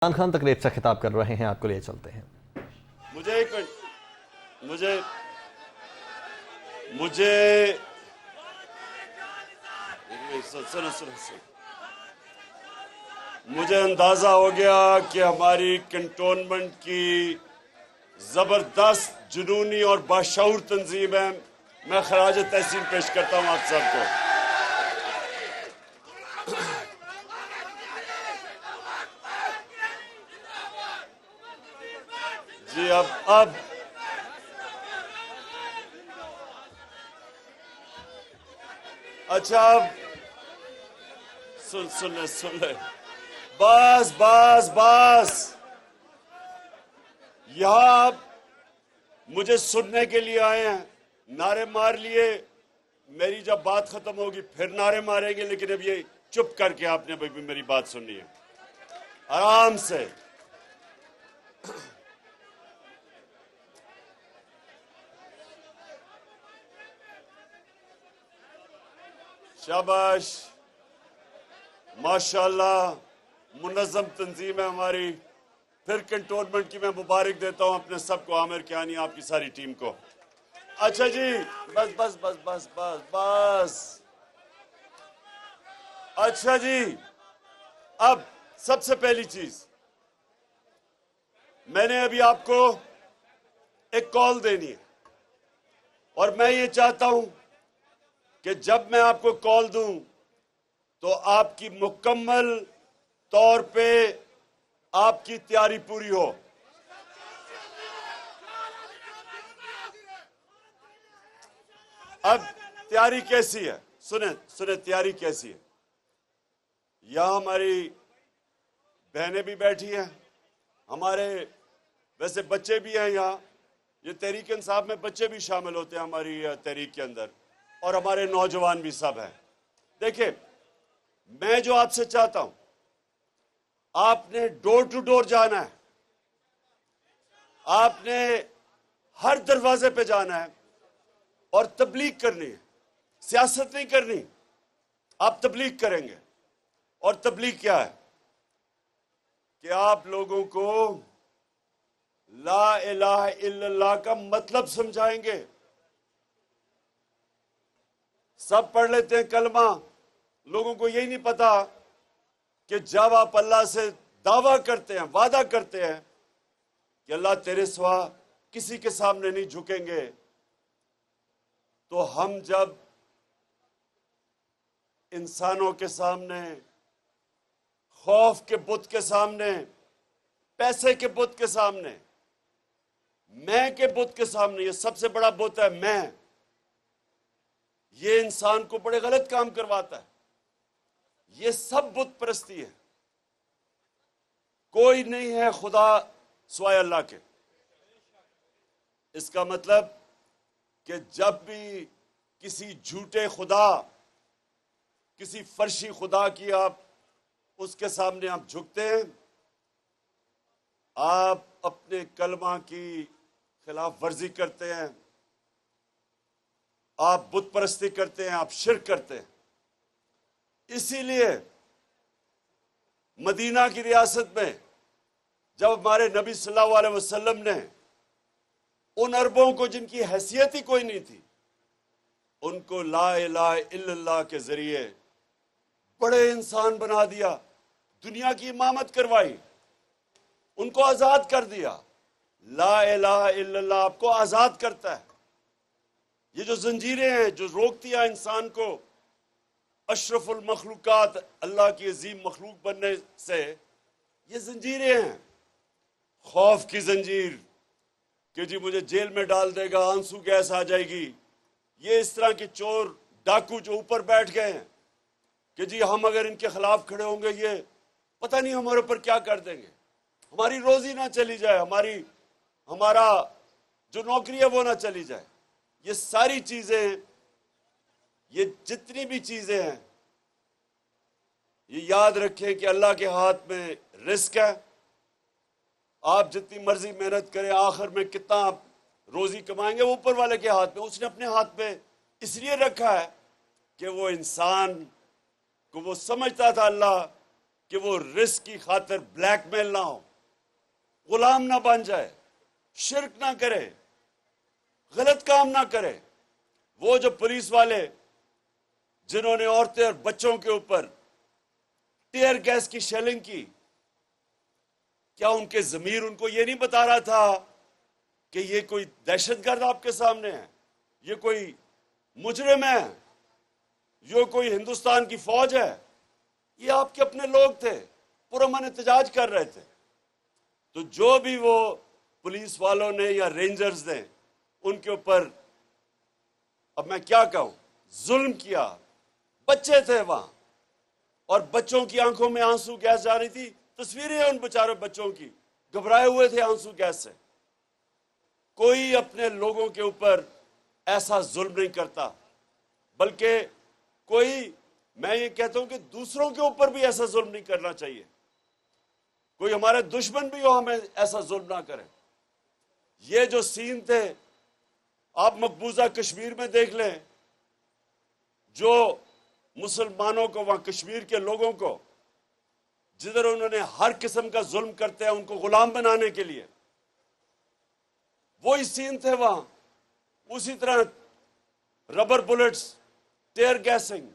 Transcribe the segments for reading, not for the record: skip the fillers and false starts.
عمران خان تقریب سے خطاب کر رہے ہیں، آپ کو لے چلتے ہیں۔ مجھے ایک مجھے مجھے اندازہ ہو گیا کہ ہماری کنٹونمنٹ کی زبردست جنونی اور باشعور تنظیم ہے۔ میں خراج تحسین پیش کرتا ہوں آپ سب کو۔ جی اب اچھا اب سن لے بس یہاں آپ مجھے سننے کے لیے آئے ہیں، نعرے مار لیے، میری جب بات ختم ہوگی پھر نعرے ماریں گے، لیکن اب یہ چپ کر کے آپ نے بھی میری بات سننی ہے آرام سے۔ شاباش، ماشاءاللہ، منظم تنظیم ہے ہماری۔ پھر کنٹونمنٹ کی میں مبارک دیتا ہوں اپنے سب کو، عامر کیانی، آپ کی ساری ٹیم کو۔ اچھا جی، بس۔ اچھا جی، اب سب سے پہلی چیز، میں نے ابھی آپ کو ایک کال دینی ہے، اور میں یہ چاہتا ہوں کہ جب میں آپ کو کال دوں تو آپ کی مکمل طور پہ آپ کی تیاری پوری ہو۔ اب تیاری کیسی ہے؟ سنیں تیاری کیسی ہے۔ یہاں ہماری بہنیں بھی بیٹھی ہیں، ہمارے ویسے بچے بھی ہیں یہاں، یہ تحریک انصاف میں بچے بھی شامل ہوتے ہیں ہماری تحریک کے اندر، اور ہمارے نوجوان بھی سب ہیں۔ دیکھیں، میں جو آپ سے چاہتا ہوں، آپ نے ڈور ٹو ڈور جانا ہے، آپ نے ہر دروازے پہ جانا ہے اور تبلیغ کرنی ہے، سیاست نہیں کرنی، آپ تبلیغ کریں گے۔ اور تبلیغ کیا ہے؟ کہ آپ لوگوں کو لا الہ الا اللہ کا مطلب سمجھائیں گے۔ سب پڑھ لیتے ہیں کلمہ، لوگوں کو یہی نہیں پتا کہ جب آپ اللہ سے دعویٰ کرتے ہیں، وعدہ کرتے ہیں کہ اللہ تیرے سوا کسی کے سامنے نہیں جھکیں گے، تو ہم جب انسانوں کے سامنے، خوف کے بت کے سامنے، پیسے کے بت کے سامنے، میں کے بت کے سامنے، یہ سب سے بڑا بت ہے میں، یہ انسان کو بڑے غلط کام کرواتا ہے۔ یہ سب بت پرستی ہے، کوئی نہیں ہے خدا سوائے اللہ کے۔ اس کا مطلب کہ جب بھی کسی جھوٹے خدا، کسی فرشی خدا کی آپ اس کے سامنے آپ جھکتے ہیں، آپ اپنے کلمہ کی خلاف ورزی کرتے ہیں، آپ بت پرستی کرتے ہیں، آپ شرک کرتے ہیں۔ اسی لیے مدینہ کی ریاست میں جب ہمارے نبی صلی اللہ علیہ وسلم نے ان عربوں کو جن کی حیثیت ہی کوئی نہیں تھی، ان کو لا الہ الا اللہ کے ذریعے بڑے انسان بنا دیا، دنیا کی امامت کروائی، ان کو آزاد کر دیا۔ لا الہ الا اللہ آپ کو آزاد کرتا ہے۔ یہ جو زنجیریں ہیں جو روکتی ہیں انسان کو اشرف المخلوقات، اللہ کی عظیم مخلوق بننے سے، یہ زنجیریں ہیں۔ خوف کی زنجیر کہ جی مجھے جیل میں ڈال دے گا، آنسو گیس آ جائے گی، یہ اس طرح کے چور ڈاکو جو اوپر بیٹھ گئے ہیں کہ جی ہم اگر ان کے خلاف کھڑے ہوں گے یہ پتہ نہیں ہمارے اوپر کیا کر دیں گے، ہماری روزی نہ چلی جائے، ہمارا جو نوکری ہے وہ نہ چلی جائے۔ یہ ساری چیزیں، یہ جتنی بھی چیزیں ہیں، یہ یاد رکھیں کہ اللہ کے ہاتھ میں رزق ہے۔ آپ جتنی مرضی محنت کریں، آخر میں کتنا آپ روزی کمائیں گے وہ اوپر والے کے ہاتھ میں۔ اس نے اپنے ہاتھ میں اس لیے رکھا ہے کہ وہ انسان کو وہ سمجھتا تھا اللہ کہ وہ رزق کی خاطر بلیک میل نہ ہو، غلام نہ بن جائے، شرک نہ کرے، غلط کام نہ کرے۔ وہ جو پولیس والے جنہوں نے عورتیں اور بچوں کے اوپر ٹیئر گیس کی شیلنگ کی، کیا ان کے ضمیر ان کو یہ نہیں بتا رہا تھا کہ یہ کوئی دہشت گرد آپ کے سامنے ہے، یہ کوئی مجرم ہے، یہ کوئی ہندوستان کی فوج ہے؟ یہ آپ کے اپنے لوگ تھے، پرامن احتجاج کر رہے تھے۔ تو جو بھی وہ پولیس والوں نے یا رینجرز نے ان کے اوپر، اب میں کیا کہوں، ظلم کیا، بچے تھے وہاں اور بچوں کی آنکھوں میں آنسو گیس جا رہی تھی، تصویریں ہیں ان بیچارے بچوں کی، گھبرائے ہوئے تھے آنسو گیس سے۔ کوئی اپنے لوگوں کے اوپر ایسا ظلم نہیں کرتا، بلکہ کوئی، میں یہ کہتا ہوں کہ دوسروں کے اوپر بھی ایسا ظلم نہیں کرنا چاہیے۔ کوئی ہمارے دشمن بھی ہو ہمیں ایسا ظلم نہ کرے۔ یہ جو سین تھے آپ مقبوضہ کشمیر میں دیکھ لیں، جو مسلمانوں کو وہاں کشمیر کے لوگوں کو جدھر انہوں نے ہر قسم کا ظلم کرتے ہیں ان کو غلام بنانے کے لیے، وہی سین تھے وہاں۔ اسی طرح ربر بلٹس، ٹیئر گیسنگ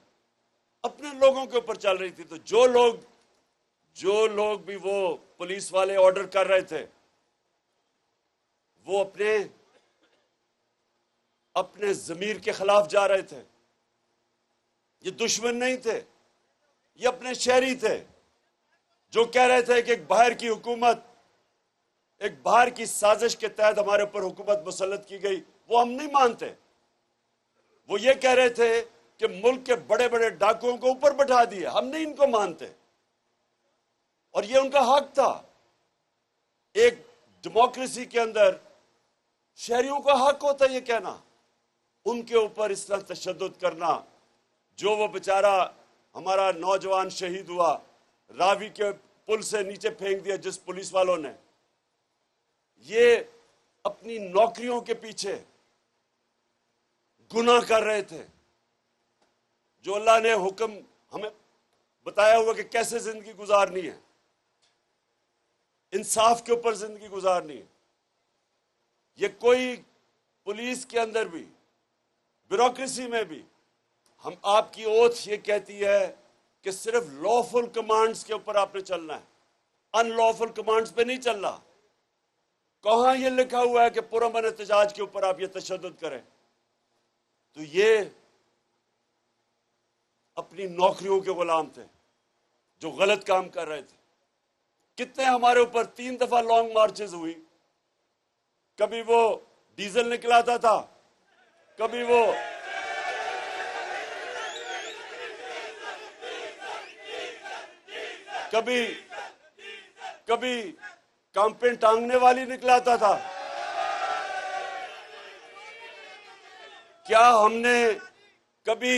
اپنے لوگوں کے اوپر چل رہی تھی۔ تو جو لوگ بھی وہ پولیس والے آرڈر کر رہے تھے، وہ اپنے ضمیر کے خلاف جا رہے تھے۔ یہ دشمن نہیں تھے، یہ اپنے شہری تھے جو کہہ رہے تھے کہ ایک باہر کی حکومت، ایک باہر کی سازش کے تحت ہمارے اوپر حکومت مسلط کی گئی، وہ ہم نہیں مانتے۔ وہ یہ کہہ رہے تھے کہ ملک کے بڑے بڑے ڈاکوؤں کو اوپر بٹھا دیا، ہم نہیں ان کو مانتے، اور یہ ان کا حق تھا۔ ایک ڈیموکریسی کے اندر شہریوں کا حق ہوتا ہے یہ کہنا۔ ان کے اوپر اس طرح تشدد کرنا، جو وہ بیچارہ ہمارا نوجوان شہید ہوا، راوی کے پل سے نیچے پھینک دیا جس پولیس والوں نے، یہ اپنی نوکریوں کے پیچھے گناہ کر رہے تھے۔ جو اللہ نے حکم ہمیں بتایا ہوا کہ کیسے زندگی گزارنی ہے، انصاف کے اوپر زندگی گزارنی ہے، یہ کوئی پولیس کے اندر بھی، بیوروکریسی میں بھی، ہم آپ کی اوتھ یہ کہتی ہے کہ صرف لافل کمانڈز کے اوپر آپ نے چلنا ہے، ان لافل کمانڈز پہ نہیں چلنا۔ کہاں یہ لکھا ہوا ہے کہ پرامن احتجاج کے اوپر آپ یہ تشدد کریں؟ تو یہ اپنی نوکریوں کے غلام تھے جو غلط کام کر رہے تھے۔ کتنے ہمارے اوپر 3 دفعہ لانگ مارچز ہوئی، کبھی وہ ڈیزل نکلاتا تھا، کبھی وہ کبھی کامپین ٹانگنے والی نکلاتا تھا۔ کیا ہم نے کبھی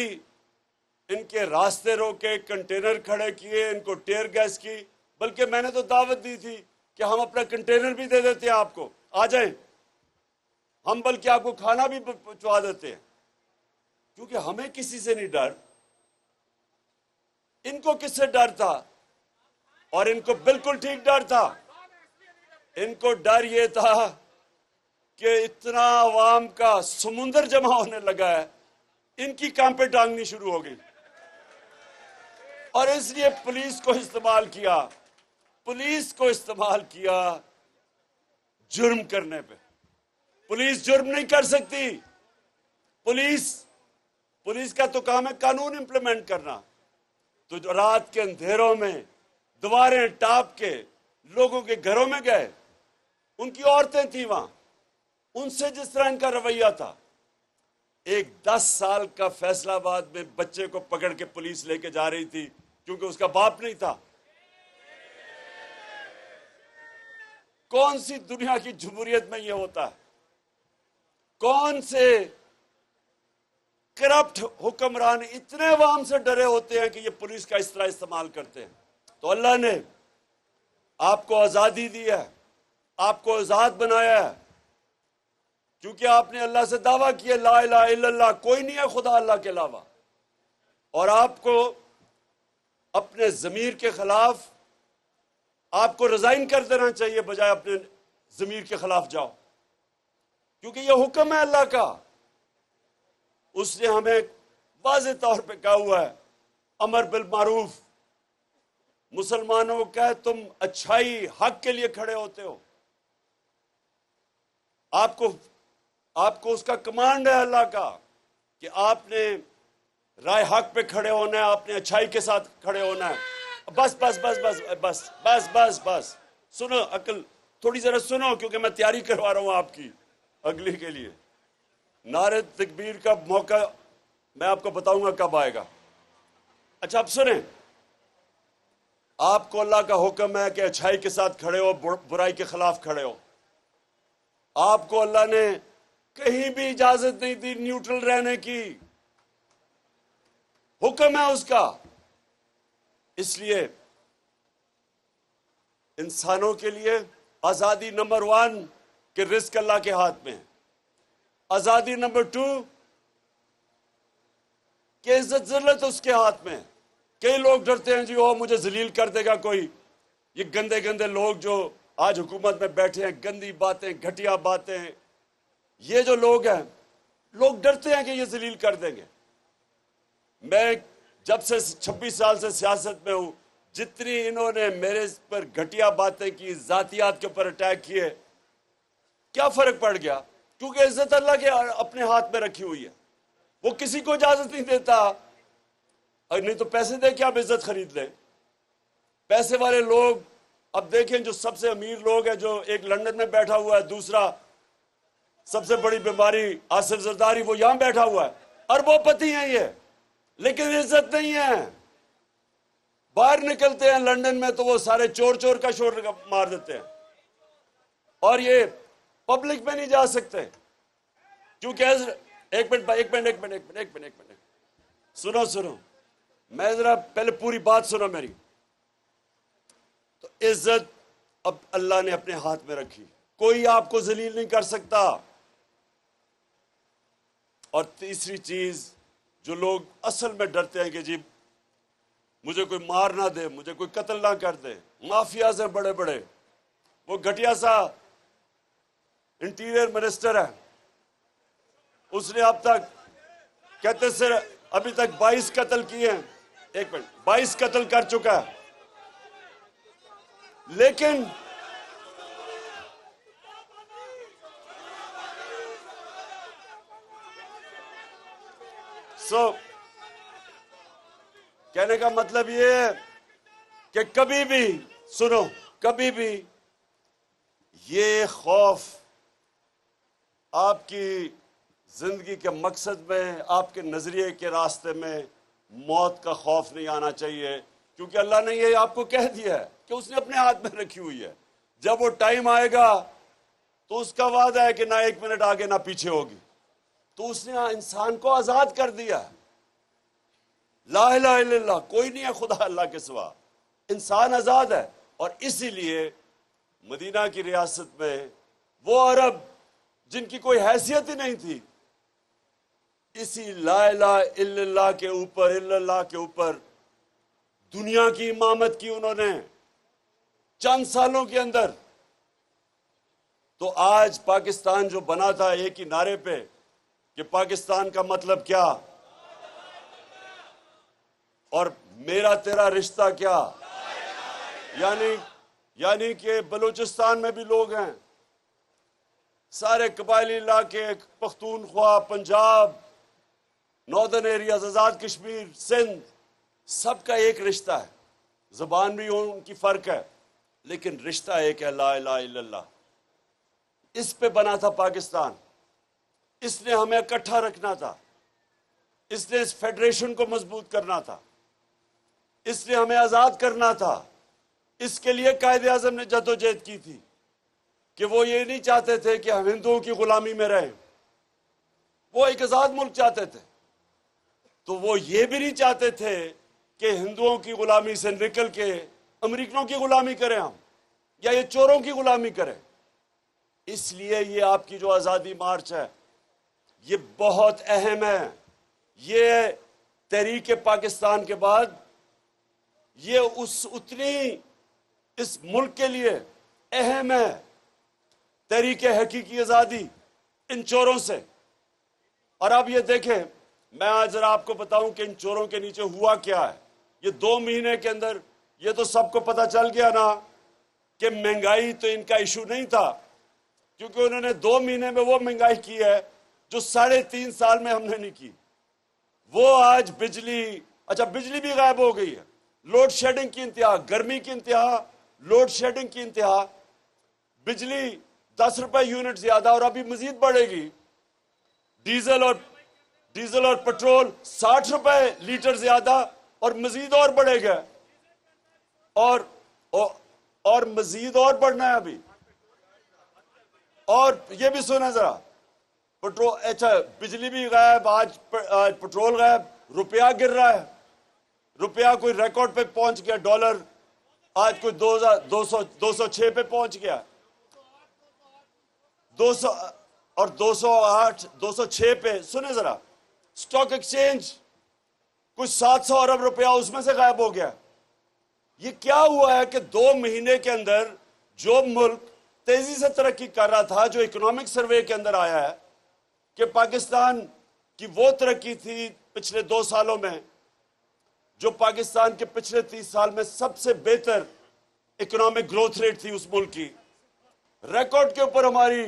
ان کے راستے روکے، کنٹینر کھڑے کیے، ان کو ٹیئر گیس کی؟ بلکہ میں نے تو دعوت دی تھی کہ ہم اپنا کنٹینر بھی دے دیتے ہیں آپ کو، آ جائیں، ہم بلکہ آپ کو کھانا بھی پہنچوا دیتے ہیں، کیونکہ ہمیں کسی سے نہیں ڈر۔ ان کو کس سے ڈر تھا؟ اور ان کو بالکل ٹھیک ڈر تھا۔ ان کو ڈر یہ تھا کہ اتنا عوام کا سمندر جمع ہونے لگا ہے، ان کی کام پہ ٹانگنی شروع ہو گئی، اور اس لیے پولیس کو استعمال کیا جرم کرنے پہ۔ پولیس جرم نہیں کر سکتی۔ پولیس کا تو کام ہے قانون امپلیمنٹ کرنا۔ تو جو رات کے اندھیروں میں دیواریں ٹاپ کے لوگوں کے گھروں میں گئے، ان کی عورتیں تھیں وہاں، ان سے جس طرح ان کا رویہ تھا، ایک 10 سال کا فیصلہ آباد میں بچے کو پکڑ کے پولیس لے کے جا رہی تھی کیونکہ اس کا باپ نہیں تھا۔ کون سی دنیا کی جمہوریت میں یہ ہوتا ہے؟ کون سے کرپٹ حکمران اتنے عوام سے ڈرے ہوتے ہیں کہ یہ پولیس کا اس طرح استعمال کرتے ہیں؟ تو اللہ نے آپ کو آزادی دی ہے، آپ کو آزاد بنایا ہے، کیونکہ آپ نے اللہ سے دعویٰ کیا لا الہ الا اللہ، کوئی نہیں ہے خدا اللہ کے علاوہ، اور آپ کو اپنے ضمیر کے خلاف آپ کو ریزائن کر دینا چاہیے، بجائے اپنے ضمیر کے خلاف جاؤ، کیونکہ یہ حکم ہے اللہ کا۔ اس نے ہمیں واضح طور پہ کہا ہوا ہے، امر بالمعروف، مسلمانوں کو کہے تم اچھائی حق کے لیے کھڑے ہوتے ہو، آپ کو اس کا کمانڈ ہے اللہ کا کہ آپ نے رائے حق پہ کھڑے ہونا ہے، آپ نے اچھائی کے ساتھ کھڑے ہونا ہے۔ بس بس بس بس بس بس بس بس سنو، عقل تھوڑی ذرا سنو، کیونکہ میں تیاری کروا رہا ہوں آپ کی اگلی کے لیے۔ نعرے تکبیر کا موقع میں آپ کو بتاؤں گا کب آئے گا۔ اچھا اب سنیں، آپ کو اللہ کا حکم ہے کہ اچھائی کے ساتھ کھڑے ہو، برائی کے خلاف کھڑے ہو۔ آپ کو اللہ نے کہیں بھی اجازت نہیں دی نیوٹرل رہنے کی، حکم ہے اس کا۔ اس لیے انسانوں کے لیے آزادی نمبر 1 کہ رزق اللہ کے ہاتھ میں ہے، آزادی نمبر 2 کہ عزت ذلت اس کے ہاتھ میں ہے۔ کئی لوگ ڈرتے ہیں جی وہ مجھے ذلیل کر دے گا کوئی، یہ گندے گندے لوگ جو آج حکومت میں بیٹھے ہیں، گندی باتیں، گھٹیا باتیں، یہ جو لوگ ہیں، لوگ ڈرتے ہیں کہ یہ ذلیل کر دیں گے۔ میں جب سے 26 سال سے سیاست میں ہوں، جتنی انہوں نے میرے پر گھٹیا باتیں کی، ذاتیات کے اوپر اٹیک کیے، کیا فرق پڑ گیا؟ کیونکہ عزت اللہ کے اپنے ہاتھ میں رکھی ہوئی ہے، وہ کسی کو اجازت نہیں دیتا۔ نہیں تو پیسے دے کے آپ عزت خرید لیں۔ پیسے والے لوگ اب دیکھیں، جو سب سے امیر لوگ ہیں، جو ایک لندن میں بیٹھا ہوا ہے، دوسرا سب سے بڑی بیماری آصف زرداری، وہ یہاں بیٹھا ہوا ہے، اربوں پتی ہیں یہ، لیکن عزت نہیں ہے۔ باہر نکلتے ہیں لندن میں تو وہ سارے چور چور کا شور مار دیتے ہیں، اور یہ پبلک میں نہیں جا سکتے، کیونکہ ایک منٹ سنو، میں ذرا پہلے پوری بات سنو میری۔ تو عزت اب اللہ نے اپنے ہاتھ میں رکھی، کوئی آپ کو ذلیل نہیں کر سکتا۔ اور تیسری چیز، جو لوگ اصل میں ڈرتے ہیں کہ جی مجھے کوئی مار نہ دے، مجھے کوئی قتل نہ کر دے، مافیاز ہیں بڑے بڑے، وہ گھٹیا سا انٹیریئر منسٹر ہے، اس نے اب تک کہتے سر ابھی تک 22 قتل کیے ہیں، 22 قتل کر چکا ہے، لیکن کہنے کا مطلب یہ ہے کہ کبھی بھی یہ خوف آپ کی زندگی کے مقصد میں، آپ کے نظریے کے راستے میں موت کا خوف نہیں آنا چاہیے، کیونکہ اللہ نے یہ آپ کو کہہ دیا ہے کہ اس نے اپنے ہاتھ میں رکھی ہوئی ہے۔ جب وہ ٹائم آئے گا تو اس کا وعدہ ہے کہ نہ 1 منٹ آگے نہ پیچھے ہوگی، تو اس نے انسان کو آزاد کر دیا ہے۔ لا الہ الا اللہ، کوئی نہیں ہے خدا اللہ کے سوا، انسان آزاد ہے۔ اور اسی لیے مدینہ کی ریاست میں وہ عرب جن کی کوئی حیثیت ہی نہیں تھی، اسی لا الہ الا اللہ کے اوپر دنیا کی امامت کی انہوں نے چند سالوں کے اندر۔ تو آج پاکستان جو بنا تھا ایک ہی نعرے پہ کہ پاکستان کا مطلب کیا اور میرا تیرا رشتہ کیا، یعنی کہ بلوچستان میں بھی لوگ ہیں، سارے قبائلی علاقے، پختونخوا، پنجاب، ناردرن ایریاز، آزاد کشمیر، سندھ، سب کا ایک رشتہ ہے، زبان بھی ان کی فرق ہے، لیکن رشتہ ایک ہے، لا الہ الا اللہ۔ اس پہ بنا تھا پاکستان، اس نے ہمیں اکٹھا رکھنا تھا، اس نے اس فیڈریشن کو مضبوط کرنا تھا، اس نے ہمیں آزاد کرنا تھا۔ اس کے لیے قائد اعظم نے جدوجہد کی تھی کہ وہ یہ نہیں چاہتے تھے کہ ہم ہندوؤں کی غلامی میں رہیں، وہ ایک آزاد ملک چاہتے تھے۔ تو وہ یہ بھی نہیں چاہتے تھے کہ ہندوؤں کی غلامی سے نکل کے امریکنوں کی غلامی کریں ہم، یا یہ چوروں کی غلامی کریں۔ اس لیے یہ آپ کی جو آزادی مارچ ہے یہ بہت اہم ہے۔ یہ تحریک پاکستان کے بعد یہ اتنی اس ملک کے لیے اہم ہے تحریک حقیقی آزادی ان چوروں سے. اور اب یہ دیکھیں، میں آج ذرا آپ کو بتاؤں کہ ان چوروں کے نیچے ہوا کیا ہے. یہ 2 مہینے کے اندر یہ تو سب کو پتا چل گیا نا کہ مہنگائی تو ان کا ایشو نہیں تھا، کیونکہ انہوں نے 2 مہینے میں وہ مہنگائی کی ہے جو 3.5 سال میں ہم نے نہیں کی. وہ آج بجلی بھی غائب ہو گئی ہے، لوڈ شیڈنگ کی انتہا، گرمی کی انتہا، لوڈ شیڈنگ کی انتہا، بجلی 10 روپے یونٹ زیادہ اور ابھی مزید بڑھے گی. ڈیزل اور پٹرول 60 روپے لیٹر زیادہ اور مزید اور بڑھے گا، اور مزید اور بڑھنا ہے ابھی. اور یہ بھی سنیں ذرا، بجلی بھی غائب، آج پٹرول غائب، روپیہ گر رہا ہے. روپیہ کوئی ریکارڈ پہ پہنچ گیا، ڈالر آج کوئی 206 پہ پہنچ گیا، 200 اور 208 206 پہ. سنیں ذرا، سٹاک ایکسچینج کچھ 700 ارب روپیہ اس میں سے غائب ہو گیا. یہ کیا ہوا ہے کہ 2 مہینے کے اندر جو ملک تیزی سے ترقی کر رہا تھا، جو اکنامک سروے کے اندر آیا ہے کہ پاکستان کی وہ ترقی تھی پچھلے 2 سالوں میں جو پاکستان کے پچھلے 30 سال میں سب سے بہتر اکنامک گروتھ ریٹ تھی اس ملک کی. ریکارڈ کے اوپر ہماری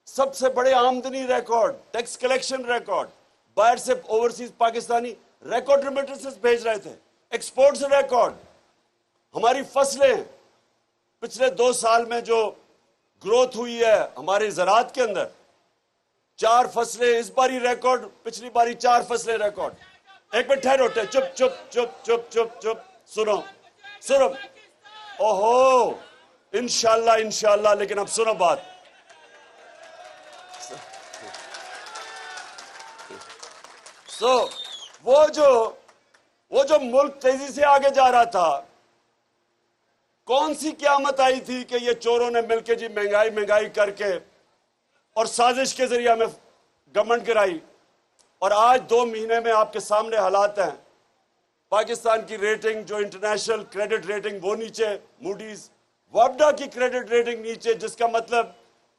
سب سے بڑے آمدنی ریکارڈ، ٹیکس کلیکشن ریکارڈ، باہر سے اوورسیز پاکستانی ریکارڈ ریمیٹنسز بھیج رہے تھے، ایکسپورٹس ریکارڈ. ہماری فصلیں پچھلے 2 سال میں جو گروتھ ہوئی ہے ہمارے زراعت کے اندر، 4 فصلیں اس باری ریکارڈ، پچھلی باری 4 فصلیں ریکارڈ. ایک منٹ ٹھہرو، چپ چپ چپ چپ چپ چپ سنو. اوہو، انشاءاللہ، لیکن اب سنو بات. وہ جو ملک تیزی سے آگے جا رہا تھا، کون سی قیامت آئی تھی کہ یہ چوروں نے مل کے جی مہنگائی کر کے اور سازش کے ذریعے ہمیں گورنمنٹ گرائی. اور آج 2 مہینے میں آپ کے سامنے حالات ہیں. پاکستان کی ریٹنگ، جو انٹرنیشنل کریڈٹ ریٹنگ، وہ نیچے، موڈیز، وابڈا کی کریڈٹ ریٹنگ نیچے، جس کا مطلب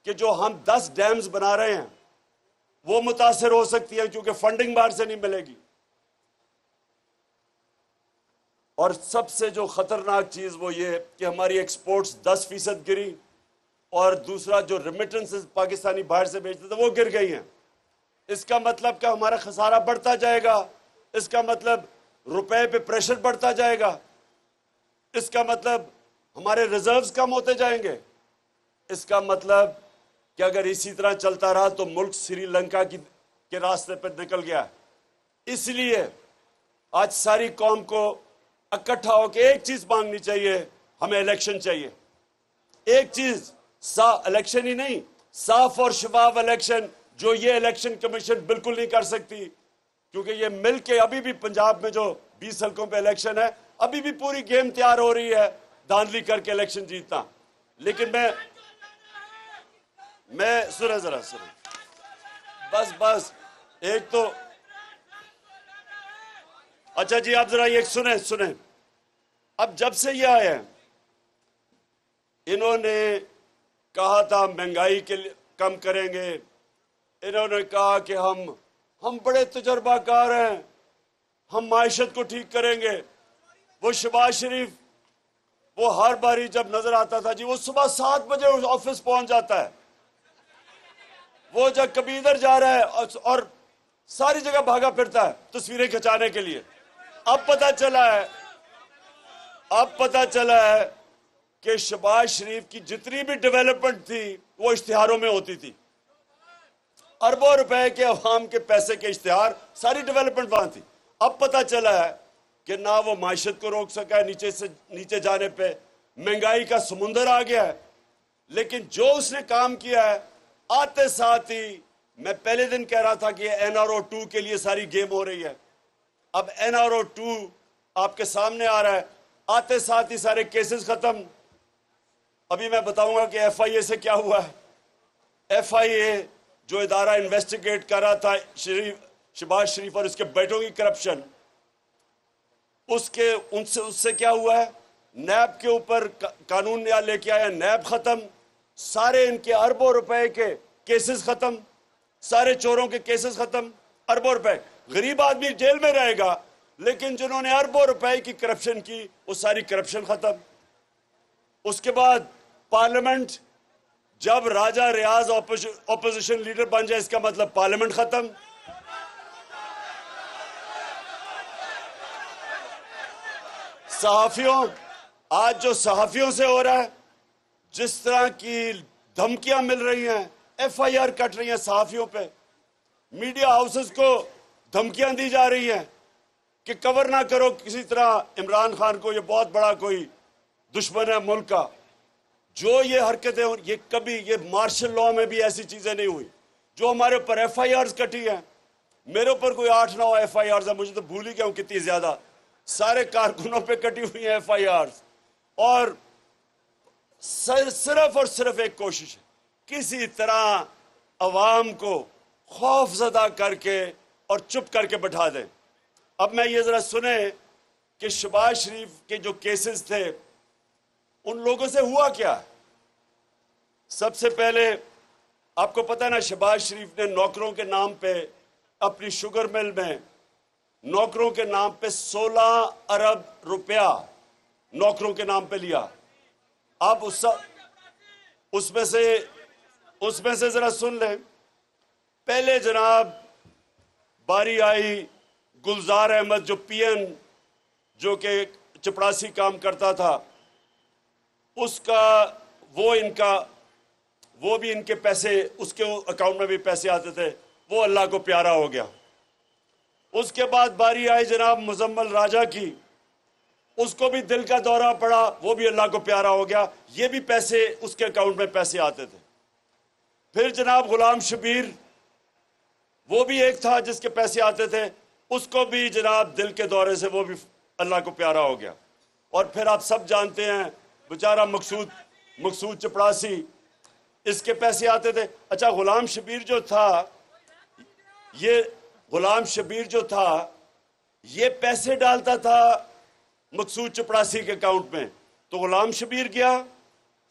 کہ جو ہم 10 ڈیمز بنا رہے ہیں وہ متاثر ہو سکتی ہے کیونکہ فنڈنگ باہر سے نہیں ملے گی. اور سب سے جو خطرناک چیز وہ یہ کہ ہماری ایکسپورٹس 10% گری، اور دوسرا جو ریمیٹنسز پاکستانی باہر سے بھیجتے تھے وہ گر گئی ہیں. اس کا مطلب کہ ہمارا خسارہ بڑھتا جائے گا، اس کا مطلب روپے پہ پریشر بڑھتا جائے گا، اس کا مطلب ہمارے ریزروز کم ہوتے جائیں گے. اس کا مطلب کہ اگر اسی طرح چلتا رہا تو ملک سری لنکا کے راستے پر نکل گیا. اس لیے آج ساری قوم کو اکٹھا ہو کے ایک چیز مانگنی چاہیے، ہمیں الیکشن چاہیے. ایک چیز، الیکشن ہی نہیں، صاف اور شفاف الیکشن، جو یہ الیکشن کمیشن بالکل نہیں کر سکتی. کیونکہ یہ مل کے ابھی بھی پنجاب میں جو 20 حلقوں پہ الیکشن ہے، ابھی بھی پوری گیم تیار ہو رہی ہے دھاندلی کر کے الیکشن جیتنا. لیکن میں سنیں ذرا، بس ایک تو اچھا جی، آپ ذرا یہ سنیں. اب جب سے یہ آئے ہیں، انہوں نے کہا تھا مہنگائی کے کم کریں گے، انہوں نے کہا کہ ہم بڑے تجربہ کار ہیں، ہم معیشت کو ٹھیک کریں گے. وہ شہباز شریف، وہ ہر باری جب نظر آتا تھا جی، وہ صبح 7 بجے آفس پہنچ جاتا ہے. وہ جب کبھی ادھر جا رہا ہے اور ساری جگہ بھاگا پھرتا ہے تصویریں کھچانے کے لیے. اب پتہ چلا ہے کہ شہباز شریف کی جتنی بھی ڈیولپمنٹ تھی وہ اشتہاروں میں ہوتی تھی. اربوں روپے کے عوام کے پیسے کے اشتہار، ساری ڈیولپمنٹ وہاں تھی. اب پتہ چلا ہے کہ نہ وہ معیشت کو روک سکا ہے نیچے جانے پہ، مہنگائی کا سمندر آ گیا ہے. لیکن جو اس نے کام کیا ہے، آتے ساتھ ہی میں پہلے دن کہہ رہا تھا کہ NRO 2 کے لیے ساری گیم ہو رہی ہے. اب NRO 2 آپ کے سامنے آ رہا ہے، آتے ساتھ ہی سارے کیسز ختم. ابھی میں بتاؤں گا کہ FIA سے کیا ہوا ہے. FIA جو ادارہ انویسٹیگیٹ کر رہا تھا شہباز شریف اور اس کے بیٹوں کی کرپشن، اس سے کیا ہوا ہے؟ نیب کے اوپر قانون نیا لے کے آیا، نیب ختم، سارے ان کے اربوں روپے کے کیسز ختم، سارے چوروں کے کیسز ختم، اربوں روپے. غریب آدمی جیل میں رہے گا، لیکن جنہوں نے اربوں روپے کی کرپشن کی وہ ساری کرپشن ختم. اس کے بعد پارلیمنٹ، جب راجہ ریاض اپوزیشن لیڈر بن جائے اس کا مطلب پارلیمنٹ ختم. صحافیوں، آج جو صحافیوں سے ہو رہا ہے، جس طرح کی دھمکیاں مل رہی ہیں، ایف آئی آر کٹ رہی ہیں صحافیوں پہ، میڈیا ہاؤسز کو دھمکیاں دی جا رہی ہیں کہ کور نہ کرو کسی طرح عمران خان کو، یہ بہت بڑا کوئی دشمن ہے ملک کا. جو یہ حرکتیں، یہ مارشل لاء میں بھی ایسی چیزیں نہیں ہوئی. جو ہمارے اوپر ایف آئی آرز کٹی ہیں، میرے اوپر کوئی 8-9 ایف آئی آرز ہیں، مجھے تو بھول ہی گیا ہوں کتنی زیادہ، سارے کارکنوں پہ کٹی ہوئی ہیں ایف آئی آرز. اور صرف اور صرف ایک کوشش ہے، کسی طرح عوام کو خوف زدہ کر کے اور چپ کر کے بٹھا دیں. اب میں یہ ذرا سنیں کہ شہباز شریف کے جو کیسز تھے ان لوگوں سے ہوا کیا. سب سے پہلے آپ کو پتہ ہے نا، شہباز شریف نے نوکروں کے نام پہ اپنی شوگر مل میں نوکروں کے نام پہ 16 ارب روپیہ نوکروں کے نام پہ لیا. آپ اس میں سے ذرا سن لیں. پہلے جناب باری آئی گلزار احمد جو پی این، جو کہ چپڑاسی کام کرتا تھا، اس کا وہ بھی ان کے پیسے، اس کے اکاؤنٹ میں بھی پیسے آتے تھے، وہ اللہ کو پیارا ہو گیا. اس کے بعد باری آئی جناب مزمل راجہ کی، اس کو بھی دل کا دورہ پڑا، وہ بھی اللہ کو پیارا ہو گیا، یہ بھی پیسے اس کے اکاؤنٹ میں پیسے آتے تھے. پھر جناب غلام شبیر، وہ بھی ایک تھا جس کے پیسے آتے تھے، اس کو بھی جناب دل کے دورے سے وہ بھی اللہ کو پیارا ہو گیا. اور پھر آپ سب جانتے ہیں بیچارہ مقصود چپڑاسی، اس کے پیسے آتے تھے. اچھا، غلام شبیر جو تھا یہ پیسے ڈالتا تھا مقصود چپڑاسی کے اکاؤنٹ میں، تو غلام شبیر گیا،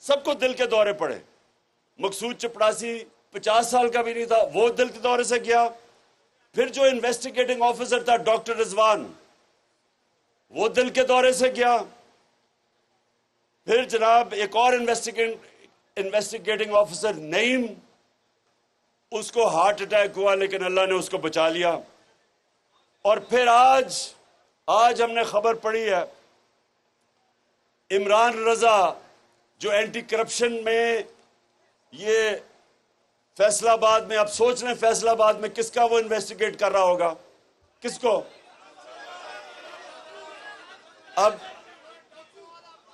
سب کو دل کے دورے پڑے. مقصود چپڑاسی 50 سال کا بھی نہیں تھا، وہ دل کے دورے سے گیا. پھر جو انویسٹیگیٹنگ آفیسر تھا ڈاکٹر رضوان، وہ دل کے دورے سے گیا. پھر جناب ایک اور انویسٹیگیٹنگ آفیسر نعیم، اس کو ہارٹ اٹیک ہوا لیکن اللہ نے اس کو بچا لیا. اور پھر آج ہم نے خبر پڑھی ہے عمران رضا جو اینٹی کرپشن میں، یہ فیصل آباد میں، آپ سوچ لیں فیصل آباد میں کس کا وہ انویسٹیگیٹ کر رہا ہوگا، کس کو؟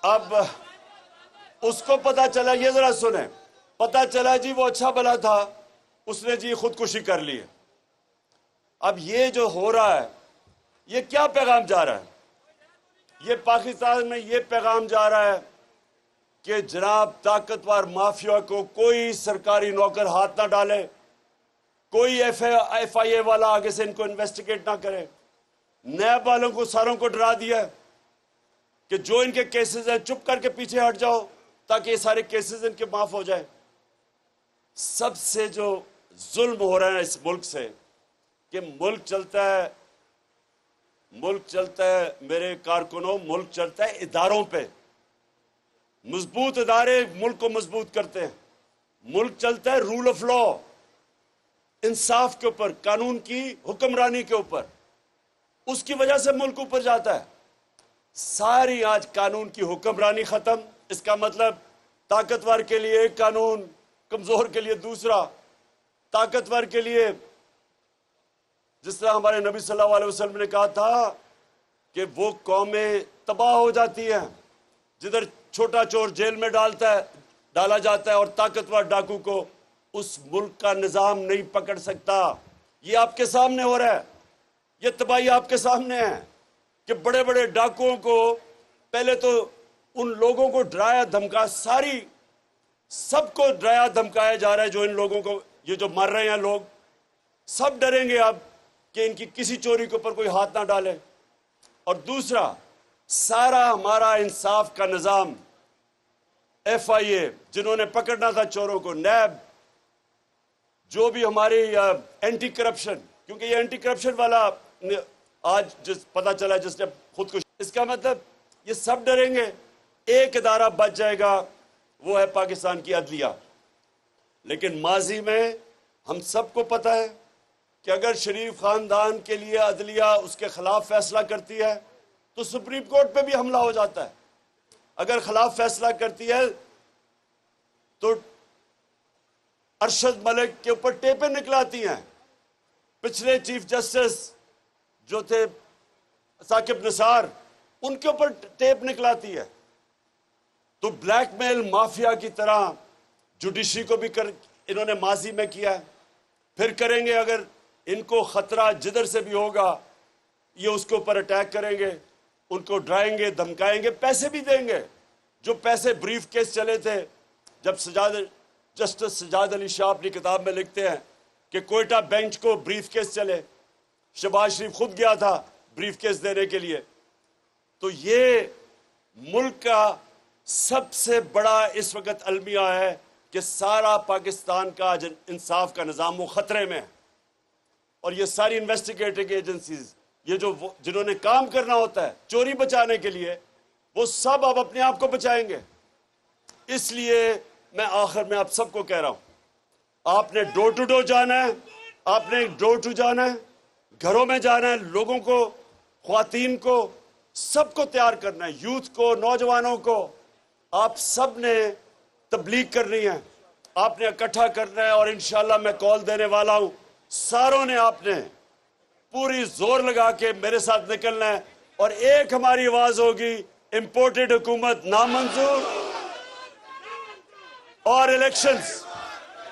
اب اس کو پتا چلا، یہ ذرا سنیں، پتا چلا جی وہ اچھا بھلا تھا، اس نے جی خودکشی کر لی ہے. اب یہ جو ہو رہا ہے، یہ کیا پیغام جا رہا ہے؟ یہ پاکستان میں یہ پیغام جا رہا ہے کہ جناب طاقتور مافیا کو کوئی سرکاری نوکر ہاتھ نہ ڈالے، کوئی ایف آئی اے والا آگے سے ان کو انویسٹیگیٹ نہ کرے. نیب والوں کو ساروں کو ڈرا دیا ہے کہ جو ان کے کیسز ہیں چپ کر کے پیچھے ہٹ جاؤ تاکہ یہ سارے کیسز ان کے معاف ہو جائے. سب سے جو ظلم ہو رہا ہے اس ملک سے، کہ ملک چلتا ہے میرے کارکنوں، ملک چلتا ہے اداروں پہ. مضبوط ادارے ملک کو مضبوط کرتے ہیں. ملک چلتا ہے رول آف لا، انصاف کے اوپر، قانون کی حکمرانی کے اوپر. اس کی وجہ سے ملک اوپر جاتا ہے. ساری آج قانون کی حکمرانی ختم. اس کا مطلب طاقتور کے لیے ایک قانون، کمزور کے لیے دوسرا. طاقتور کے لیے جس طرح ہمارے نبی صلی اللہ علیہ وسلم نے کہا تھا کہ وہ قومیں تباہ ہو جاتی ہیں جدھر چھوٹا چور جیل میں ڈالا جاتا ہے اور طاقتور ڈاکو کو اس ملک کا نظام نہیں پکڑ سکتا. یہ آپ کے سامنے ہو رہا ہے، یہ تباہی آپ کے سامنے ہے کہ بڑے بڑے ڈاکوؤں کو پہلے تو ان لوگوں کو ڈرایا دھمکا، سب کو ڈرایا دھمکایا جا رہا ہے. جو ان لوگوں کو، یہ جو مر رہے ہیں لوگ، سب ڈریں گے اب کہ ان کی کسی چوری کے اوپر کوئی ہاتھ نہ ڈالے. اور دوسرا سارا ہمارا انصاف کا نظام، ایف آئی اے جنہوں نے پکڑنا تھا چوروں کو، نیب، جو بھی ہماری اینٹی کرپشن، کیونکہ یہ اینٹی کرپشن والا آج پتا چلا جس نے خود کو، اس کا مطلب یہ سب ڈریں گے، ایک ادارہ بچ جائے گا، وہ ہے پاکستان کی عدلیہ۔ لیکن ماضی میں ہم سب کو پتہ ہے کہ اگر شریف خاندان کے لیے عدلیہ اس کے خلاف فیصلہ کرتی ہے تو سپریم کورٹ پہ بھی حملہ ہو جاتا ہے، اگر خلاف فیصلہ کرتی ہے تو ارشد ملک کے اوپر ٹیپیں نکلاتی ہیں، پچھلے چیف جسٹس جو تھے ثاقب نثار، ان کے اوپر ٹیپ نکلاتی ہے۔ تو بلیک میل مافیا کی طرح جوڈیشری کو بھی انہوں نے ماضی میں کیا ہے، پھر کریں گے، اگر ان کو خطرہ جدھر سے بھی ہوگا یہ اس کے اوپر اٹیک کریں گے، ان کو ڈرائیں گے، دھمکائیں گے، پیسے بھی دیں گے۔ جو پیسے بریف کیس چلے تھے، جب جسٹس سجاد علی شاہ اپنی کتاب میں لکھتے ہیں کہ کوئٹہ بینچ کو بریف کیس چلے، شہباز شریف خود گیا تھا بریف کیس دینے کے لیے۔ تو یہ ملک کا سب سے بڑا اس وقت المیہ ہے کہ سارا پاکستان کا انصاف کا نظام وہ خطرے میں ہے، اور یہ ساری انویسٹیگیٹنگ ایجنسیز، یہ جو جنہوں نے کام کرنا ہوتا ہے چوری بچانے کے لیے، وہ سب اب اپنے آپ کو بچائیں گے۔ اس لیے میں آخر میں آپ سب کو کہہ رہا ہوں، آپ نے ڈور ٹو ڈور جانا ہے، آپ نے ڈور ٹو جانا ہے، گھروں میں جانا ہے، لوگوں کو، خواتین کو، سب کو تیار کرنا ہے، یوتھ کو، نوجوانوں کو، آپ سب نے تبلیغ کرنی ہے، آپ نے اکٹھا کرنا ہے، اور انشاءاللہ میں کال دینے والا ہوں، ساروں نے آپ نے پوری زور لگا کے میرے ساتھ نکلنا ہے، اور ایک ہماری آواز ہوگی، امپورٹڈ حکومت نامنظور اور الیکشنز